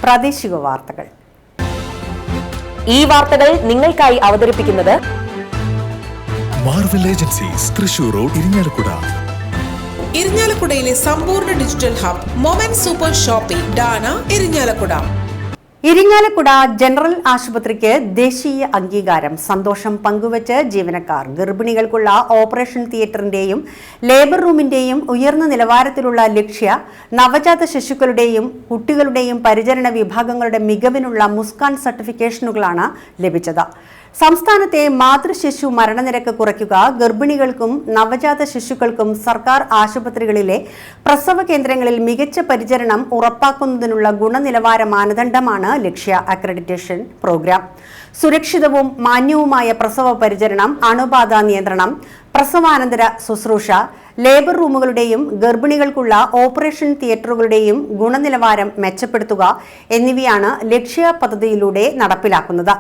പ്രാദേശിക വാർത്തകൾ. ഈ വാർത്തകൾ നിങ്ങൾക്കായി അവതരിപ്പിക്കുന്നത് Marvel agencies Thrissur road, Irinjalakuda. ഇരിങ്ങാലക്കുടയിലെ സമ്പൂർണ്ണ digital hub moment super shopping ഡാന ഇരിങ്ങാലക്കുട. ഇരിങ്ങാലക്കുട ജനറൽ ആശുപത്രിക്ക് ദേശീയ അംഗീകാരം. സന്തോഷം പങ്കുവച്ച് ജീവനക്കാർ. ഗർഭിണികൾക്കുള്ള ഓപ്പറേഷൻ തിയേറ്ററിന്റെയും ലേബർ റൂമിന്റെയും ഉയർന്ന നിലവാരത്തിലുള്ള ലക്ഷ്യ നവജാത ശിശുക്കളുടെയും കുട്ടികളുടെയും പരിചരണ വിഭാഗങ്ങളുടെ മികവിനുള്ള മുസ്കാൻ സർട്ടിഫിക്കേഷനുകളാണ് ലഭിച്ചത്. സംസ്ഥാനത്തെ മാതൃശിശു മരണനിരക്ക് കുറയ്ക്കുക, ഗർഭിണികൾക്കും നവജാത ശിശുക്കൾക്കും സർക്കാർ ആശുപത്രികളിലെ പ്രസവ കേന്ദ്രങ്ങളിൽ മികച്ച പരിചരണം ഉറപ്പാക്കുന്നതിനുള്ള ഗുണനിലവാര മാനദണ്ഡമാണ് ലക്ഷ്യ അക്രഡിറ്റേഷൻ പ്രോഗ്രാം. സുരക്ഷിതവും മാന്യവുമായ പ്രസവ പരിചരണം, അണുബാധ നിയന്ത്രണം, പ്രസവാനന്തര ശുശ്രൂഷ, ലേബർ റൂമുകളുടെയും ഗർഭിണികൾക്കുള്ള ഓപ്പറേഷൻ തിയേറ്ററുകളുടെയും ഗുണനിലവാരം മെച്ചപ്പെടുത്തുക എന്നിവയാണ് ലക്ഷ്യ പദ്ധതിയിലൂടെ നടപ്പിലാക്കുന്നത്.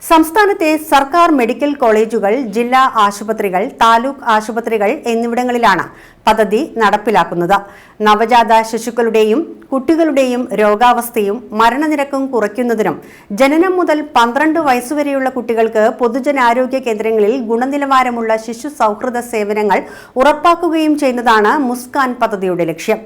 സംസ്ഥാനത്തെ സർക്കാർ മെഡിക്കൽ കോളേജുകൾ, ജില്ലാ ആശുപത്രികൾ, താലൂക്ക് ആശുപത്രികൾ എന്നിവിടങ്ങളിലാണ് പദ്ധതി നടപ്പിലാക്കുന്നത്. നവജാത ശിശുക്കളുടെയും കുട്ടികളുടെയും രോഗാവസ്ഥയും മരണനിരക്കും കുറയ്ക്കുന്നതിനും ജനനം മുതൽ 12 വയസ്സുവരെയുള്ള കുട്ടികൾക്ക് പൊതുജനാരോഗ്യ കേന്ദ്രങ്ങളിൽ ഗുണനിലവാരമുള്ള ശിശു സൗഹൃദ സേവനങ്ങൾ ഉറപ്പാക്കുകയും ചെയ്യുന്നതാണ് മുസ്കാൻ പദ്ധതിയുടെ ലക്ഷ്യം.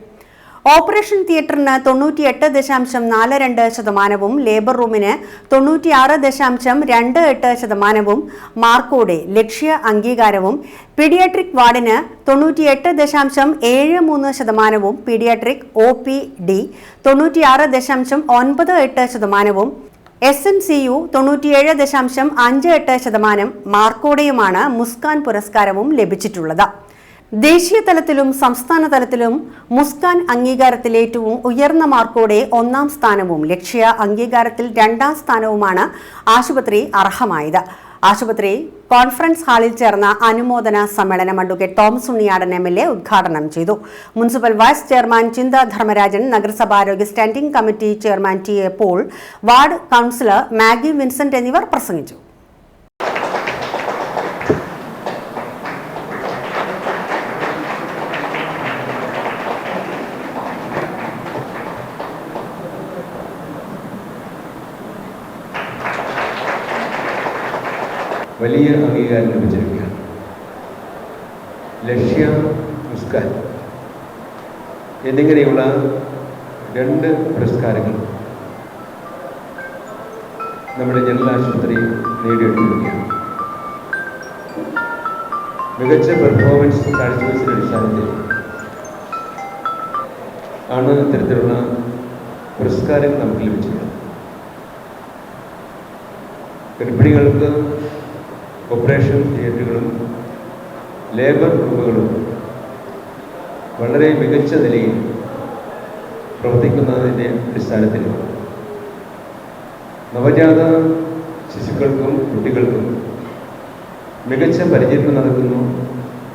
ഓപ്പറേഷൻ തിയേറ്ററിന് 98.42%, ലേബർ റൂമിന് 96.28%, മാർക്കോടെ ലക്ഷ്യ അംഗീകാരവും, പീഡിയാട്രിക് വാർഡിന് 98.73%, പീഡിയാട്രിക് OPD 96.98%, SNCU 97.58% മാർക്കോടെയുമാണ് മുസ്കാൻ പുരസ്കാരവും ലഭിച്ചിട്ടുള്ളത്. ദേശീയ തലത്തിലും സംസ്ഥാന തലത്തിലും മുസ്കാൻ അംഗീകാരത്തിൽ ഏറ്റവും ഉയർന്ന മാർക്കോടെ 1ാം സ്ഥാനവും ലക്ഷ്യ അംഗീകാരത്തിൽ 2ാം സ്ഥാനവുമാണ് ആശുപത്രി അർഹമായത്. ആശുപത്രി കോൺഫറൻസ് ഹാളിൽ ചേർന്ന അനുമോദന സമ്മേളനം അഡ്വക്കേറ്റ് തോമസ് ഉണ്ണിയാടൻ MLA ഉദ്ഘാടനം ചെയ്തു. Municipal vice chairman Chintha Dharmarajan, നഗരസഭാരോഗ്യ standing committee chairman TA Paul, ward councillor Maggie Vincent എന്നിവർ പ്രസംഗിച്ചു. വലിയ അംഗീകാരം ലഭിച്ചിരിക്കുകയാണ്. ലക്ഷ്യ, മുസ്കാൻ എന്നിങ്ങനെയുള്ള 2 പുരസ്കാരങ്ങൾ നമ്മുടെ ജനറൽ ആശുപത്രി നേടിയെടുത്തിരിക്കുകയാണ്. മികച്ച പെർഫോമൻസ് കാഴ്ചവെച്ചതിന്റെ അടിസ്ഥാനത്തിൽ ആണ് ഇത്തരത്തിലുള്ള പുരസ്കാരങ്ങൾ നമുക്ക് ലഭിച്ചത്. ഗർഭിണികൾക്ക് ഓപ്പറേഷൻ തിയേറ്ററുകളും ലേബർ റൂമുകളും വളരെ മികച്ച നിലയിൽ പ്രവർത്തിക്കുന്നതിൻ്റെ അടിസ്ഥാനത്തിൽ നവജാത ശിശുക്കൾക്കും കുട്ടികൾക്കും മികച്ച പരിചരണം നടക്കുന്നു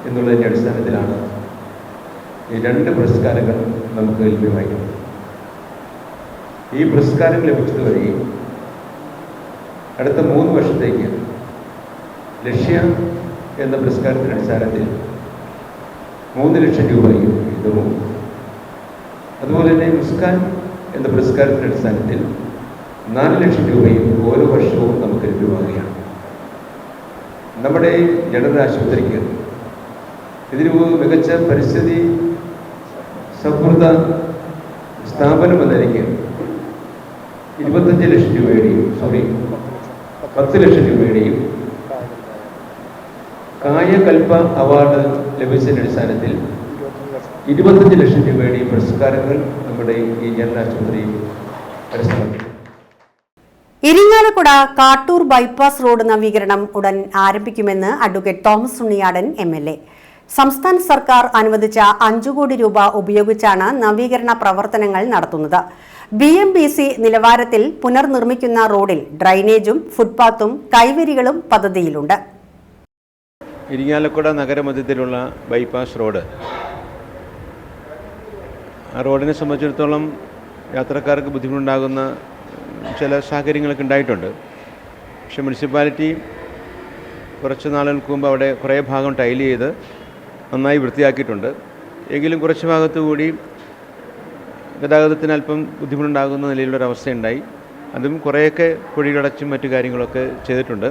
എന്നുള്ളതിൻ്റെ അടിസ്ഥാനത്തിലാണ് ഈ 2 പുരസ്കാരങ്ങൾ നമുക്ക് ലഭ്യമായിട്ടുള്ളത്. ഈ പുരസ്കാരം ലഭിച്ചതുവരെ അടുത്ത 3 വർഷത്തേക്ക് ലക്ഷ്യ എന്ന പുരസ്കാരത്തിൻ്റെ അടിസ്ഥാനത്തിൽ 3 ലക്ഷം രൂപയും വീതവും, അതുപോലെ തന്നെ മുസ്കാൻ എന്ന പുരസ്കാരത്തിൻ്റെ അടിസ്ഥാനത്തിൽ 4 ലക്ഷം രൂപയും ഓരോ വർഷവും നമുക്ക് ലഭ്യമാകുകയാണ്. നമ്മുടെ ജനറൽ ആശുപത്രിക്ക് ഇതിന് മികച്ച പരിസ്ഥിതി സൗഹൃദ സ്ഥാപനം എന്ന നിലയ്ക്ക് 25 ലക്ഷം രൂപയുടെയും 10 ലക്ഷം രൂപയുടെയും കായകൽപ്പ അവാർഡ് ലഭിച്ചതിൻ്റെ അടിസ്ഥാനത്തിൽ 25 ലക്ഷം രൂപയുടെയും പുരസ്കാരങ്ങൾ നമ്മുടെ ഈ ജനറൽ ആശുപത്രി കരസ്ഥമാക്കി. ഇരിങ്ങാലക്കുട കാട്ടൂർ ബൈപ്പാസ് റോഡ് നവീകരണം ഉടൻ ആരംഭിക്കുമെന്ന് അഡ്വക്കേറ്റ് തോമസ് ഉണ്ണിയാടൻ MLA. സംസ്ഥാന സർക്കാർ അനുവദിച്ച 5 കോടി രൂപ ഉപയോഗിച്ചാണ് നവീകരണ പ്രവർത്തനങ്ങൾ നടത്തുന്നത്. BMBC നിലവാരത്തിൽ പുനർനിർമ്മിക്കുന്ന റോഡിൽ ഡ്രൈനേജും ഫുട്പാത്തും കൈവരികളും പദ്ധതിയിലുണ്ട്. ഇരിങ്ങാലക്കുട നഗരമധ്യത്തിലുള്ള ബൈപ്പാസ് റോഡ്, ആ റോഡിനെ സംബന്ധിച്ചിടത്തോളം യാത്രക്കാർക്ക് ബുദ്ധിമുട്ടുണ്ടാകുന്ന ചില സാഹചര്യങ്ങളൊക്കെ ഉണ്ടായിട്ടുണ്ട്. പക്ഷേ മുനിസിപ്പാലിറ്റി കുറച്ച് നാളുകൾക്ക് മുമ്പ് അവിടെ കുറേ ഭാഗം ടൈൽ ചെയ്ത് നന്നായി വൃത്തിയാക്കിയിട്ടുണ്ട്. എങ്കിലും കുറച്ച് ഭാഗത്തു കൂടി ഗതാഗതത്തിന് അല്പം ബുദ്ധിമുട്ടുണ്ടാകുന്ന നിലയിലൊരവസ്ഥയുണ്ടായി. അതും കുറേയൊക്കെ കുഴികളടച്ചും മറ്റു കാര്യങ്ങളൊക്കെ ചെയ്തിട്ടുണ്ട്.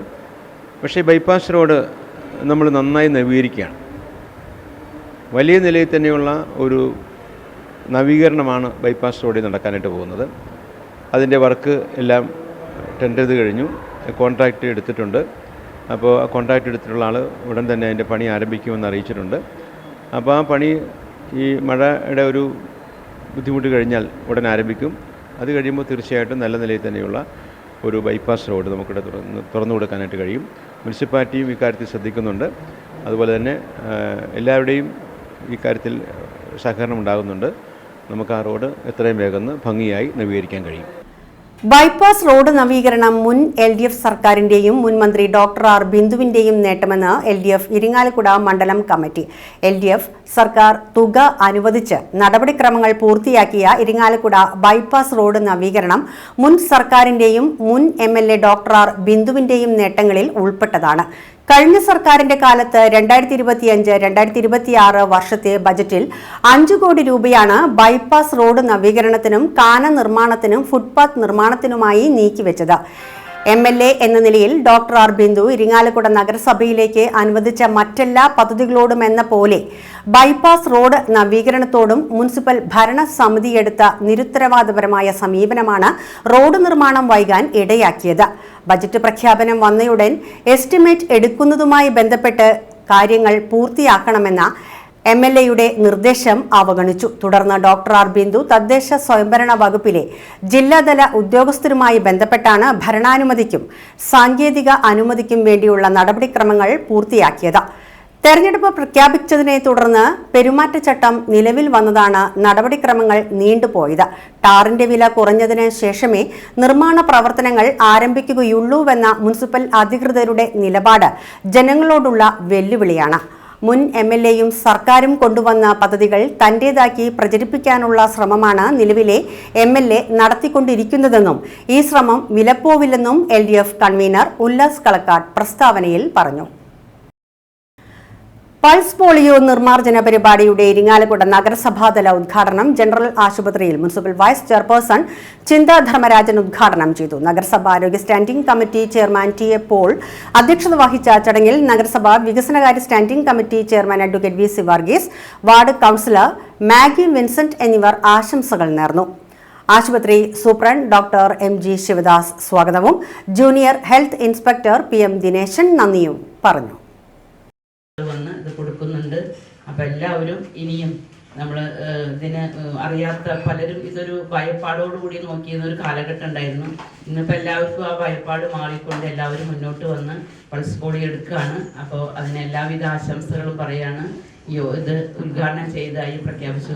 പക്ഷേ ബൈപ്പാസ് റോഡ് നമ്മൾ നന്നായി നവീകരിക്കുകയാണ്. വലിയ നിലയിൽ തന്നെയുള്ള ഒരു നവീകരണമാണ് ബൈപ്പാസ് റോഡിൽ നടക്കാനായിട്ട് പോകുന്നത്. അതിൻ്റെ വർക്ക് എല്ലാം ടെൻഡർ ചെയ്ത് കഴിഞ്ഞു, കോൺട്രാക്റ്റ് എടുത്തിട്ടുണ്ട്. അപ്പോൾ ആ കോൺട്രാക്റ്റ് എടുത്തിട്ടുള്ള ആൾ ഉടൻ തന്നെ അതിൻ്റെ പണി ആരംഭിക്കുമെന്ന് അറിയിച്ചിട്ടുണ്ട്. അപ്പോൾ ആ പണി ഈ മഴയുടെ ഒരു ബുദ്ധിമുട്ട് കഴിഞ്ഞാൽ ഉടൻ ആരംഭിക്കും. അത് കഴിയുമ്പോൾ തീർച്ചയായിട്ടും നല്ല നിലയിൽ തന്നെയുള്ള ഒരു ബൈപ്പാസ് റോഡ് നമുക്കിവിടെ തുറന്നു കൊടുക്കാനായിട്ട് കഴിയും. മുനിസിപ്പാലിറ്റിയും ഇക്കാര്യത്തിൽ ശ്രദ്ധിക്കുന്നുണ്ട്. അതുപോലെ തന്നെ എല്ലാവരുടെയും ഈ കാര്യത്തിൽ സഹകരണം ഉണ്ടാകുന്നുണ്ട്. നമുക്ക് ആ റോഡ് എത്രയും വേഗം ഭംഗിയായി നവീകരിക്കാൻ കഴിയും. ബൈപ്പാസ് റോഡ് നവീകരണം മുൻ LDF സർക്കാരിന്റെയും മുൻ മന്ത്രി ഡോക്ടർ ആർ ബിന്ദുവിന്റെയും നേട്ടമെന്ന് LDF ഇരിങ്ങാലക്കുട മണ്ഡലം കമ്മിറ്റി. LDF സർക്കാർ തുക അനുവദിച്ച് നടപടിക്രമങ്ങൾ പൂർത്തിയാക്കിയ ഇരിങ്ങാലക്കുട ബൈപ്പാസ് റോഡ് നവീകരണം മുൻ സർക്കാരിന്റെയും മുൻ MLA ഡോക്ടർ ആർ ബിന്ദുവിന്റെയും നേട്ടങ്ങളിൽ ഉൾപ്പെട്ടതാണ്. കഴിഞ്ഞ സർക്കാരിന്റെ കാലത്ത് 2025-2026 വർഷത്തെ ബജറ്റിൽ 5 കോടി രൂപയാണ് ബൈപ്പാസ് റോഡ് നവീകരണത്തിനും കാന നിർമ്മാണത്തിനും ഫുട്പാത്ത് നിർമ്മാണത്തിനുമായി നീക്കിവെച്ചത്. MLA എന്ന നിലയിൽ ഡോക്ടർ ആർ ബിന്ദു ഇരിങ്ങാലക്കുട നഗരസഭയിലേക്ക് അനുവദിച്ച മറ്റെല്ലാ പദ്ധതികളോടും എന്ന പോലെ ബൈപ്പാസ് റോഡ് നവീകരണത്തോടും മുനിസിപ്പൽ ഭരണസമിതിയെടുത്ത നിരുത്തരവാദപരമായ സമീപനമാണ് റോഡ് നിർമ്മാണം വൈകാൻ ഇടയാക്കിയത്. ബജറ്റ് പ്രഖ്യാപനം വന്നയുടൻ എസ്റ്റിമേറ്റ് എടുക്കുന്നതുമായി ബന്ധപ്പെട്ട് കാര്യങ്ങൾ പൂർത്തിയാക്കണമെന്ന MLAയുടെ നിർദ്ദേശം അവഗണിച്ചു. തുടർന്ന് ഡോക്ടർ ആർ ബിന്ദു തദ്ദേശ സ്വയംഭരണ വകുപ്പിലെ ജില്ലാതല ഉദ്യോഗസ്ഥരുമായി ബന്ധപ്പെട്ടാണ് ഭരണാനുമതിക്കും സാങ്കേതിക അനുമതിക്കും വേണ്ടിയുള്ള നടപടിക്രമങ്ങൾ പൂർത്തിയാക്കിയത്. തെരഞ്ഞെടുപ്പ് പ്രഖ്യാപിച്ചതിനെ തുടർന്ന് പെരുമാറ്റച്ചട്ടം നിലവിൽ വന്നതാണ് നടപടിക്രമങ്ങൾ നീണ്ടുപോയത്. ടാറിന്റെ വില കുറഞ്ഞതിന് ശേഷമേ നിർമ്മാണ പ്രവർത്തനങ്ങൾ ആരംഭിക്കുകയുള്ളൂവെന്ന മുനിസിപ്പൽ അധികൃതരുടെ നിലപാട് ജനങ്ങളോടുള്ള വെല്ലുവിളിയാണ്. മുൻ MLAയും സർക്കാരും കൊണ്ടുവന്ന പദ്ധതികൾ തന്റേതാക്കി പ്രചരിപ്പിക്കാനുള്ള ശ്രമമാണ് നിലവിലെ MLA നടത്തിക്കൊണ്ടിരിക്കുന്നതെന്നും ഈ ശ്രമം വിലപ്പോവില്ലെന്നും LDF കൺവീനർ ഉല്ലാസ് കളക്കാട് പ്രസ്താവനയിൽ പറഞ്ഞു. പൾസ് പോളിയോ നിർമ്മാർജ്ജന പരിപാടിയുടെ ഇരിങ്ങാലക്കുട നഗരസഭാതല ഉദ്ഘാടനം ജനറൽ ആശുപത്രിയിൽ മുനിസിപ്പൽ വൈസ് ചെയർപേഴ്സൺ ചിന്ത ധർമ്മരാജൻ ഉദ്ഘാടനം ചെയ്തു. നഗരസഭാ ആരോഗ്യ standing committee chairman TA Paul അധ്യക്ഷത വഹിച്ച ചടങ്ങിൽ നഗരസഭാ വികസനകാര്യ standing committee chairman advocate VC Varghese, ward councillor Maggie Vincent എന്നിവർ ആശംസകൾ നേർന്നു. ആശുപത്രി സൂപ്രണ്ട് ഡോക്ടർ MG ശിവദാസ് സ്വാഗതവും junior health inspector PM Dineshan നന്ദിയും പറഞ്ഞു. വന്ന് ഇത് കൊടുക്കുന്നുണ്ട്. അപ്പം എല്ലാവരും ഇനിയും നമ്മൾ ഇതിന് അറിയാത്ത പലരും ഇതൊരു ഭയപ്പാടോടുകൂടി നോക്കിയിരുന്ന ഒരു കാലഘട്ടം ഉണ്ടായിരുന്നു. ഇന്നിപ്പോൾ എല്ലാവർക്കും ആ ഭയപ്പാട് മാറിക്കൊണ്ട് എല്ലാവരും മുന്നോട്ട് വന്ന് പൾസ് പോളിയോ എടുക്കുകയാണ്. അപ്പോൾ അതിന് എല്ലാവിധ ആശംസകളും പറയാണ്. ഇത് ഉദ്ഘാടനം ചെയ്തതായി പ്രഖ്യാപിച്ചു.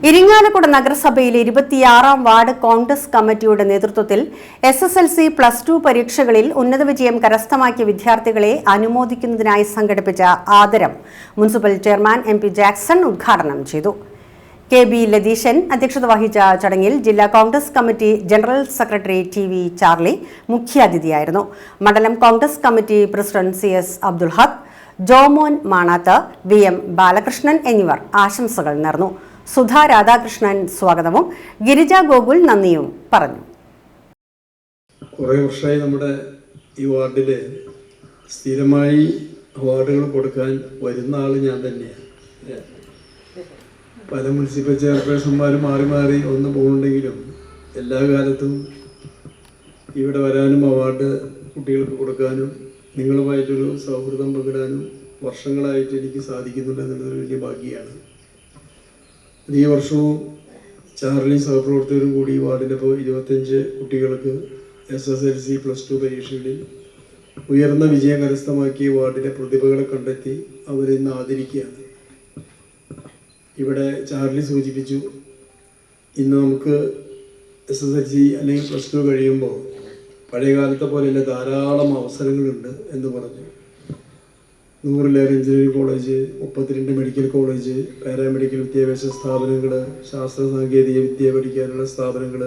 ഇരിങ്ങാലക്കുട നഗരസഭയിലെ 26-ാം വാർഡ് കോൺഗ്രസ് കമ്മിറ്റിയുടെ നേതൃത്വത്തിൽ SSLC+2 പരീക്ഷകളിൽ ഉന്നത വിജയം കരസ്ഥമാക്കിയ വിദ്യാർത്ഥികളെ അനുമോദിക്കുന്നതിനായി സംഘടിപ്പിച്ച ആദരം മുനിസിപ്പൽ ചെയർമാൻ MP ജാക്സൺ ഉദ്ഘാടനം ചെയ്തു. KB ലതീശൻ അധ്യക്ഷത വഹിച്ച ചടങ്ങിൽ ജില്ലാ Congress committee general secretary TV Charlie മുഖ്യാതിഥിയായിരുന്നു. മണ്ഡലം Congress committee president CS Abdul Haq, Jomon Manath, VM Balakrishnan എന്നിവർ ആശംസകൾ നേർന്നു. സുധാ രാധാകൃഷ്ണൻ സ്വാഗതവും ഗിരിജ ഗോകുൽ നന്ദിയും പറഞ്ഞു. കുറേ വർഷമായി നമ്മുടെ ഈ വാർഡിൽ സ്ഥിരമായി അവാർഡുകൾ കൊടുക്കാൻ വരുന്ന ആൾ ഞാൻ തന്നെയാണ്. പല മുനിസിപ്പൽ ചെയർപേഴ്സന്മാരും മാറി മാറി ഒന്ന് പോകുന്നുണ്ടെങ്കിലും എല്ലാ കാലത്തും ഇവിടെ വരാനും അവാർഡ് കുട്ടികൾക്ക് കൊടുക്കാനും നിങ്ങളുമായിട്ടൊരു സൗഹൃദം പങ്കിടാനും വർഷങ്ങളായിട്ട് എനിക്ക് സാധിക്കുന്നുണ്ട് എന്നുള്ളത് വലിയ ഭാഗ്യമാണ്. ഈ വർഷവും ചാർലി സഹപ്രവർത്തകരും കൂടി വാർഡിൻ്റെ 25 കുട്ടികൾക്ക് SSLC+2 പരീക്ഷകളിൽ ഉയർന്ന വിജയം കരസ്ഥമാക്കിയ വാർഡിലെ പ്രതിഭകളെ കണ്ടെത്തി അവരെ ഇന്ന് ആദരിക്കുകയാണ്. ഇവിടെ ചാർലി സൂചിപ്പിച്ചു, ഇന്ന് നമുക്ക് SSLC അല്ലെങ്കിൽ +2 കഴിയുമ്പോൾ പഴയ കാലത്തെ പോലെയല്ല, ധാരാളം അവസരങ്ങളുണ്ട് എന്ന് പറഞ്ഞു. 100 engineering college, 32 medical college, paramedical വിദ്യാഭ്യാസ സ്ഥാപനങ്ങൾ, ശാസ്ത്ര സാങ്കേതിക വിദ്യ പഠിക്കാനുള്ള സ്ഥാപനങ്ങൾ,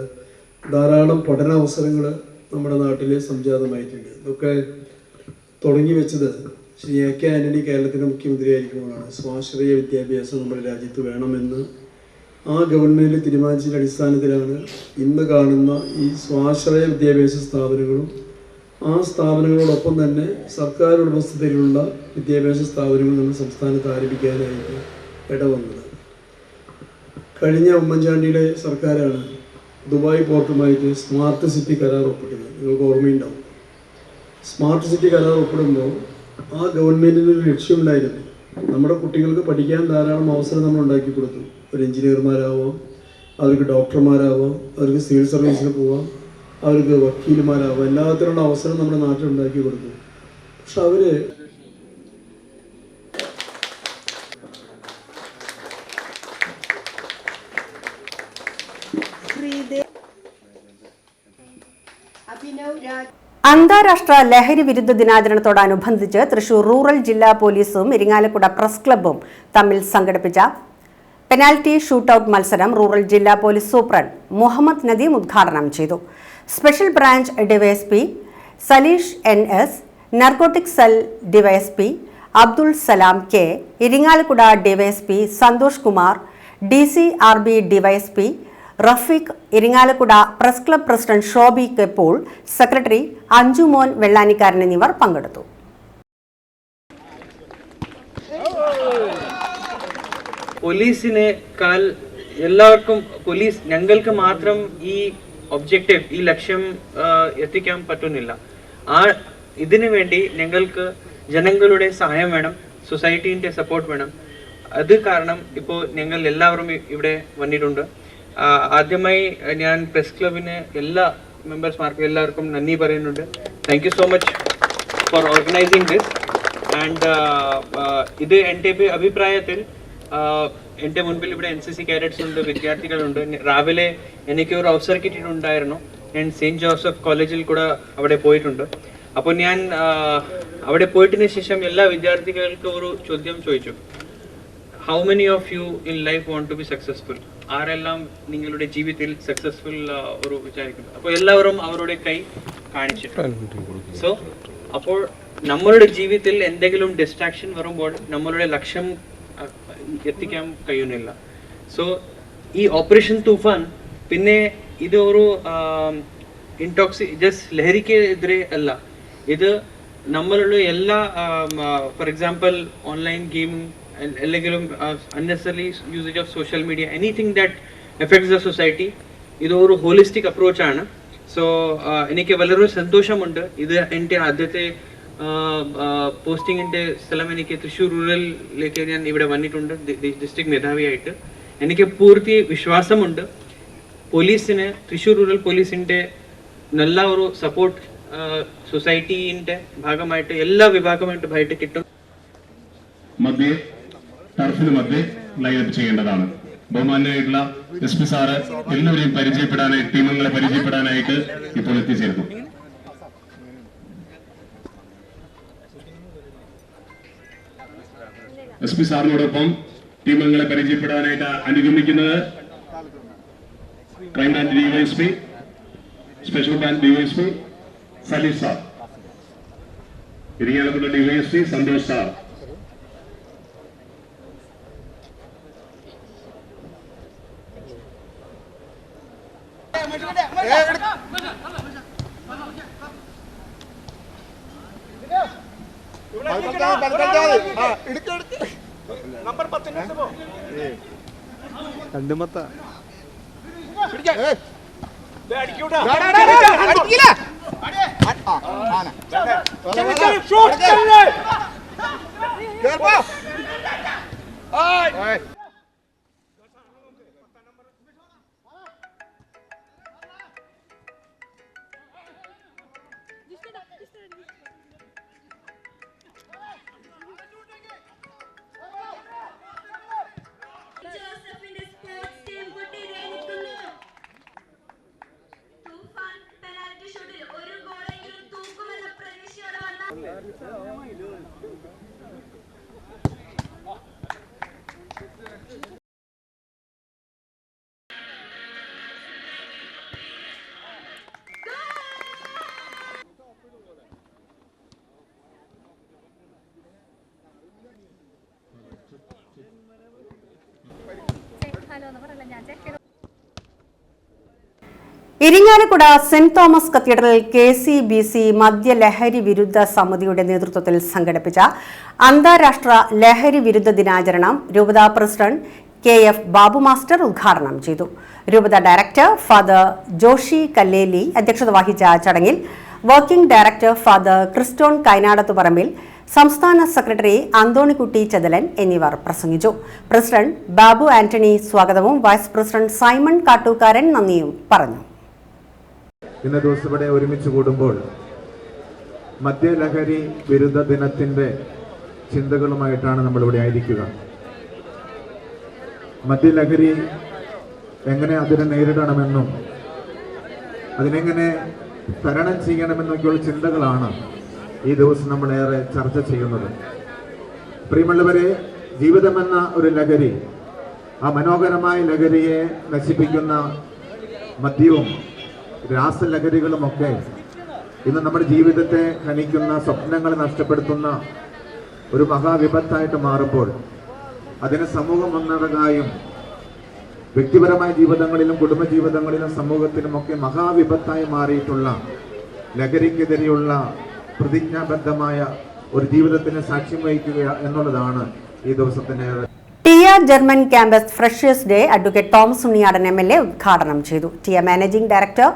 ധാരാളം പഠനാവസരങ്ങൾ നമ്മുടെ നാട്ടിൽ സംജാതമായിട്ടുണ്ട്. ഇതൊക്കെ തുടങ്ങി വെച്ചത് ശ്രീ A.K. ആന്റണി കേരളത്തിൻ്റെ മുഖ്യമന്ത്രിയായിരിക്കുമ്പോഴാണ്. സ്വാശ്രയ വിദ്യാഭ്യാസം നമ്മുടെ രാജ്യത്ത് വേണമെന്ന് ആ ഗവൺമെൻറ് തീരുമാനിച്ചതിൻ്റെ അടിസ്ഥാനത്തിലാണ് ഇന്ന് കാണുന്ന ഈ സ്വാശ്രയ വിദ്യാഭ്യാസ സ്ഥാപനങ്ങളും ആ സ്ഥാപനങ്ങളോടൊപ്പം തന്നെ സർക്കാർ ഉടമസ്ഥതയിലുള്ള വിദ്യാഭ്യാസ സ്ഥാപനങ്ങൾ നമ്മുടെ സംസ്ഥാനത്ത് ആരംഭിക്കാനായിട്ട് ഇടവന്നത്. കഴിഞ്ഞ ഉമ്മൻചാണ്ടിയുടെ സർക്കാരാണ് ദുബായ് പോർട്ടുമായിട്ട് സ്മാർട്ട് സിറ്റി കരാർ ഒപ്പിട്ടത്. നിങ്ങൾക്ക് ഓർമ്മയുണ്ടാവും. സ്മാർട്ട് സിറ്റി കരാർ ഒപ്പിടുമ്പോൾ ആ ഗവൺമെൻറ്റിന് ഒരു ലക്ഷ്യമുണ്ടായിരുന്നു. നമ്മുടെ കുട്ടികൾക്ക് പഠിക്കാൻ ധാരാളം അവസരം നമ്മൾ ഉണ്ടാക്കി കൊടുത്തു. ഒരു എഞ്ചിനീയർമാരാവാം, അവർക്ക് ഡോക്ടർമാരാവാം, അവർക്ക് സിവിൽ സർവീസിന് പോവാം, അവർക്ക് വക്കീലുമാരാവാം, എല്ലാത്തിനുള്ള അവസരം നമ്മുടെ നാട്ടിൽ ഉണ്ടാക്കി കൊടുത്തു. പക്ഷെ അവർ അന്താരാഷ്ട്ര ലഹരി വിരുദ്ധ ദിനാചരണത്തോടനുബന്ധിച്ച് തൃശൂർ റൂറൽ ജില്ലാ പോലീസും ഇരിങ്ങാലക്കുട പ്രസ് ക്ലബ്ബും തമ്മിൽ സംഘടിപ്പിച്ച പെനാൽറ്റി ഷൂട്ടൌട്ട് മത്സരം റൂറൽ ജില്ലാ പോലീസ് സൂപ്രണ്ട് മുഹമ്മദ് നദീം ഉദ്ഘാടനം ചെയ്തു. Special branch DYSP Saleesh NS, narcotic cell DYSP Abdul Salam K, Irinjalakuda DYSP Santhosh Kumar, DCRB DYSP Rafeeq, Irinjalakuda press club president Shobi K Paul, secretary Anjumon Vellanikkaran എന്നിവർ പങ്കെടുത്തു. പോലീസിനേക്കാൾ എല്ലാവർക്കും ഞങ്ങൾക്ക് മാത്രം ഈ ഒബ്ജക്റ്റീവ്, ഈ ലക്ഷ്യം എത്തിക്കാൻ പറ്റുന്നില്ല. ഇതിനു വേണ്ടി ഞങ്ങൾക്ക് ജനങ്ങളുടെ സഹായം വേണം, സൊസൈറ്റീൻ്റെ സപ്പോർട്ട് വേണം. അത് കാരണം ഇപ്പോൾ ഞങ്ങൾ എല്ലാവരും ഇവിടെ വന്നിട്ടുണ്ട്. ആദ്യമായി ഞാൻ പ്രസ് ക്ലബിന് എല്ലാ മെമ്പേഴ്സ്മാർക്കും എല്ലാവർക്കും നന്ദി പറയുന്നുണ്ട്. Thank you so much for organising this. And ഇത് എൻ്റെ അഭിപ്രായത്തിൽ എൻ്റെ മുൻപിൽ ഇവിടെ NCC കാഡറ്റ്സ് ഉണ്ട്, വിദ്യാർത്ഥികളുണ്ട്. രാവിലെ എനിക്ക് ഒരു അവസരം കിട്ടിയിട്ടുണ്ടായിരുന്നു. ഞാൻ സെയിൻറ്റ് ജോസഫ് കോളേജിൽ കൂടെ അവിടെ പോയിട്ടുണ്ട്. അപ്പോൾ ഞാൻ അവിടെ പോയതിന് ശേഷം എല്ലാ വിദ്യാർത്ഥികൾക്കും ഒരു ചോദ്യം ചോദിച്ചു. How many of you in life want to be successful? ആരെല്ലാം നിങ്ങളുടെ ജീവിതത്തിൽ സക്സസ്ഫുൾ ഒരു വിചാരിക്കുന്നു? അപ്പോൾ എല്ലാവരും അവരുടെ കൈ കാണിച്ചിട്ടുണ്ട്. സോ അപ്പോൾ നമ്മളുടെ ജീവിതത്തിൽ എന്തെങ്കിലും ഡിസ്ട്രാക്ഷൻ വരുമ്പോൾ നമ്മളുടെ ലക്ഷ്യം എത്തിക്കാൻ കഴിയുന്നില്ല. സോ ഈ ഓപ്പറേഷൻ തൂഫാൻ പിന്നെ ഇത് ഒരു ജസ്റ്റ് ലഹരിക്കെതിരെ അല്ല, ഇത് നമ്മളുടെ എല്ലാ ഫോർ എക്സാമ്പിൾ ഓൺലൈൻ ഗെയിമിംഗ് അല്ലെങ്കിലും unnecessary usage of social media, anything that effects the society, ഇത് ഒരു ഹോളിസ്റ്റിക് അപ്രോച്ചാണ്. സോ എനിക്ക് വളരെ സന്തോഷമുണ്ട്. ഇത് എൻ്റെ ആദ്യത്തെ പോസ്റ്റിങ്ങിൻ്റെ സ്ഥലം. എനിക്ക് തൃശ്ശൂർ റൂറലിലേക്ക് ഞാൻ ഇവിടെ വന്നിട്ടുണ്ട് ഡിസ്ട്രിക്ട് മേധാവിയായിട്ട്. എനിക്ക് പൂർത്തി വിശ്വാസമുണ്ട് പോലീസിന്, തൃശ്ശൂർ റൂറൽ പോലീസിൻ്റെ നല്ല ഒരു സപ്പോർട്ട് സൊസൈറ്റീൻ്റെ ഭാഗമായിട്ട് എല്ലാ വിഭാഗമായിട്ട് കിട്ടും. മധ്യേ ടർഫിന് മധ്യേ ലൈനപ്പ് ചെയ്യേണ്ടതാണ്. ബഹുമാന്യമായിട്ടുള്ള SP സാറ് എല്ലാവരെയും പരിചയപ്പെടാനായി, ടീമുകളെ പരിചയപ്പെടാനായിട്ട് ഇപ്പോൾ എത്തിച്ചേർന്നു. SP സാറിനോടൊപ്പം ടീമുകളെ പരിചയപ്പെടാനായിട്ട് അനുഗമിക്കുന്നത് crime branch DYSP, special branch DYSP Saleesh sir, Irinjalakuda DYSP Santhosh sir, ജോസഫിന്റെ സ്പോർട്സ് ടീം കുട്ടികളെ Irinjalakuda saint Thomas cathedral KCBC മദ്യലഹരി വിരുദ്ധ സമിതിയുടെ നേതൃത്വത്തിൽ സംഘടിപ്പിച്ച അന്താരാഷ്ട്ര ലഹരി വിരുദ്ധ ദിനാചരണം രൂപത പ്രസിഡന്റ് KF ബാബു മാസ്റ്റർ ഉദ്ഘാടനം ചെയ്തു. രൂപത ഡയറക്ടർ ഫാദർ ജോഷി കല്ലേലി അധ്യക്ഷത വഹിച്ച ചടങ്ങിൽ വർക്കിംഗ് ഡയറക്ടർ ഫാദർ ക്രിസ്റ്റോൺ കൈനാടത്തുപറമ്പിൽ, സംസ്ഥാന സെക്രട്ടറി അന്തോണിക്കുട്ടി ചെതലൻ എന്നിവർ പ്രസംഗിച്ചു. പ്രസിഡന്റ് ബാബു ആന്റണി സ്വാഗതവും വൈസ് പ്രസിഡന്റ് സൈമൺ കാട്ടൂക്കാരൻ നന്ദിയും പറഞ്ഞു. ഇന്ന ദിവസം ഇവിടെ ഒരുമിച്ച് കൂടുമ്പോൾ മദ്യലഹരി വിരുദ്ധ ദിനത്തിന്റെ ചിന്തകളുമായിട്ടാണ് നമ്മളിവിടെ ആയിരിക്കുക. മദ്യലഹരി എങ്ങനെ അതിനെ നേരിടണമെന്നും അതിനെങ്ങനെ തരണം ചെയ്യണമെന്നൊക്കെയുള്ള ചിന്തകളാണ് ഈ ദിവസം നമ്മളേറെ ചർച്ച ചെയ്യുന്നത്. പ്രിയമുള്ളവരെ, ജീവിതമെന്ന ഒരു ലഹരി, ആ മനോഹരമായ ലഹരിയെ നശിപ്പിക്കുന്ന മദ്യവും രാസലഹരികളുമൊക്കെ ഇന്ന് നമ്മുടെ ജീവിതത്തെ ഹനിക്കുന്ന, സ്വപ്നങ്ങളെ നഷ്ടപ്പെടുത്തുന്ന ഒരു മഹാവിപത്തായിട്ട് മാറുമ്പോൾ അതിന് സമൂഹം ഒന്നടങ്കായും വ്യക്തിപരമായ ജീവിതങ്ങളിലും കുടുംബജീവിതങ്ങളിലും സമൂഹത്തിലുമൊക്കെ മഹാവിപത്തായി മാറിയിട്ടുള്ള ലഹരിക്കെതിരെയുള്ള പ്രതിജ്ഞാബദ്ധമായ ഒരു ജീവിതത്തിന് സാക്ഷ്യം വഹിക്കുക എന്നുള്ളതാണ് ഈ ദിവസത്തിന്. TR German campus freshers day advocate Thomas Unniyadan MLA ഉദ്ഘാടനം ചെയ്തു. TR managing director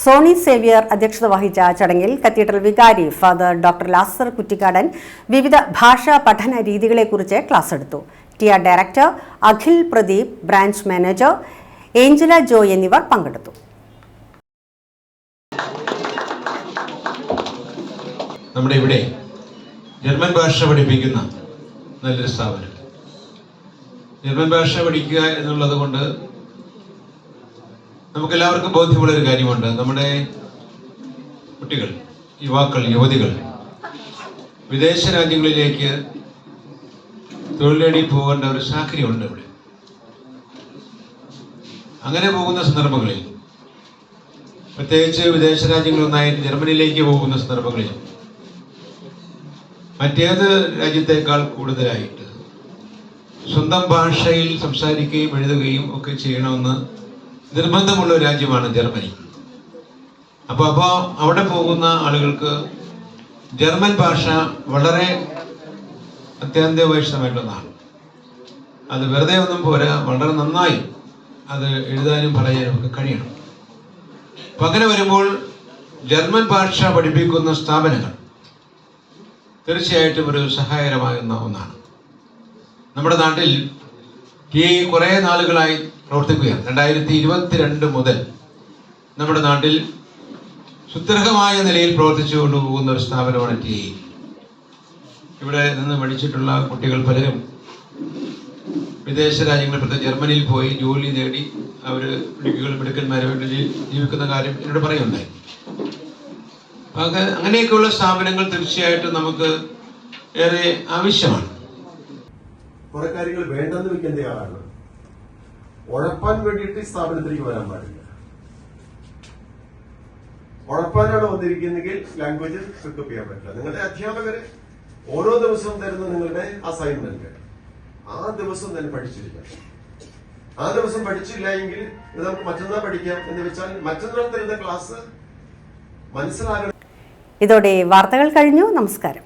Soni Xavier അധ്യക്ഷത വഹിച്ച ചടങ്ങിൽ കത്തീഡ്രൽ വികാരി ഫാദർ ഡോക്ടർ ലാസർ കുറ്റിക്കാടൻ വിവിധ ഭാഷാ പഠന രീതികളെക്കുറിച്ച് ക്ലാസ് എടുത്തു. TR director Akhil Pradeep, branch manager Angela Joy എന്നിവർ പങ്കെടുത്തു. നമ്മുടെ ഇവിടെ ജർമ്മൻ ഭാഷ പഠിപ്പിക്കുന്ന നല്ലൊരു സ്ഥാപനം. ജർമ്മൻ ഭാഷ പഠിക്കുക എന്നുള്ളത് കൊണ്ട് നമുക്കെല്ലാവർക്കും ബോധ്യമുള്ളൊരു കാര്യമുണ്ട്. നമ്മുടെ കുട്ടികൾ, യുവാക്കൾ, യുവതികൾ വിദേശ രാജ്യങ്ങളിലേക്ക് തൊഴിൽ നേടി പോകേണ്ട ഒരു സാഹചര്യമുണ്ട് ഇവിടെ. അങ്ങനെ പോകുന്ന സന്ദർഭങ്ങളിൽ, പ്രത്യേകിച്ച് വിദേശ രാജ്യങ്ങളൊന്നായി ജർമ്മനിയിലേക്ക് പോകുന്ന സന്ദർഭങ്ങളിൽ മറ്റേത് രാജ്യത്തേക്കാൾ കൂടുതലായിട്ട് സ്വന്തം ഭാഷയിൽ സംസാരിക്കുകയും എഴുതുകയും ഒക്കെ ചെയ്യണമെന്ന് നിർബന്ധമുള്ള ഒരു രാജ്യമാണ് ജർമ്മനി. അപ്പോൾ അവിടെ പോകുന്ന ആളുകൾക്ക് ജർമ്മൻ ഭാഷ വളരെ അത്യന്താപേക്ഷിതമായിട്ടുള്ളതാണ്. അത് വെറുതെ ഒന്നും പോരാ, വളരെ നന്നായി അത് എഴുതാനും പറയാനും ഒക്കെ കഴിയണം. അപ്പം അങ്ങനെ വരുമ്പോൾ ജർമ്മൻ ഭാഷ പഠിപ്പിക്കുന്ന സ്ഥാപനങ്ങൾ തീർച്ചയായിട്ടും ഒരു സഹായകരമാകുന്ന ഒന്നാണ്. നമ്മുടെ നാട്ടിൽ ഈ കുറേ നാളുകളായി പ്രവർത്തിക്കുകയാണ്. 2022 മുതൽ നമ്മുടെ നാട്ടിൽ സുദീർഘമായ നിലയിൽ പ്രവർത്തിച്ചു കൊണ്ടുപോകുന്ന ഒരു സ്ഥാപനമാണ് TI. ഇവിടെ നിന്ന് പഠിച്ചിട്ടുള്ള കുട്ടികൾ പലരും വിദേശ രാജ്യങ്ങളിൽ, പ്രത്യേകിച്ച് ജർമ്മനിയിൽ പോയി ജോലി നേടി അവർ മെഡിക്കൽമാരുമായിട്ട് ജീവിക്കുന്ന കാര്യം എന്നോട് പറയുന്നുണ്ടായി. അങ്ങനെയൊക്കെയുള്ള സ്ഥാപനങ്ങൾ തീർച്ചയായിട്ടും നമുക്ക് ഏറെ ആവശ്യമാണ്. കുറെ കാര്യങ്ങൾ വേണ്ടെന്ന് വെക്കേണ്ട ആളാണ്. ഉഴപ്പാൻ വേണ്ടിയിട്ട് ഈ സ്ഥാപനത്തിലേക്ക് വരാൻ പാടില്ല. ഉഴപ്പാനാണ് വന്നിരിക്കുന്നെങ്കിൽ ലാംഗ്വേജ് പിക്കപ്പ് ചെയ്യാൻ പറ്റില്ല. നിങ്ങളുടെ അധ്യാപകര് ഓരോ ദിവസവും തരുന്ന നിങ്ങളുടെ അസൈൻമെന്റ് ആ ദിവസം തന്നെ പഠിച്ചിരിക്കണം. ആ ദിവസം പഠിച്ചില്ല എങ്കിൽ ഇത് നമുക്ക് മറ്റന്നാൾ പഠിക്കാം എന്ന് വെച്ചാൽ മറ്റന്നാൾ തരുന്ന ക്ലാസ് മനസ്സിലാകണം. ഇതോടെ വാർത്തകൾ കഴിഞ്ഞു. നമസ്കാരം.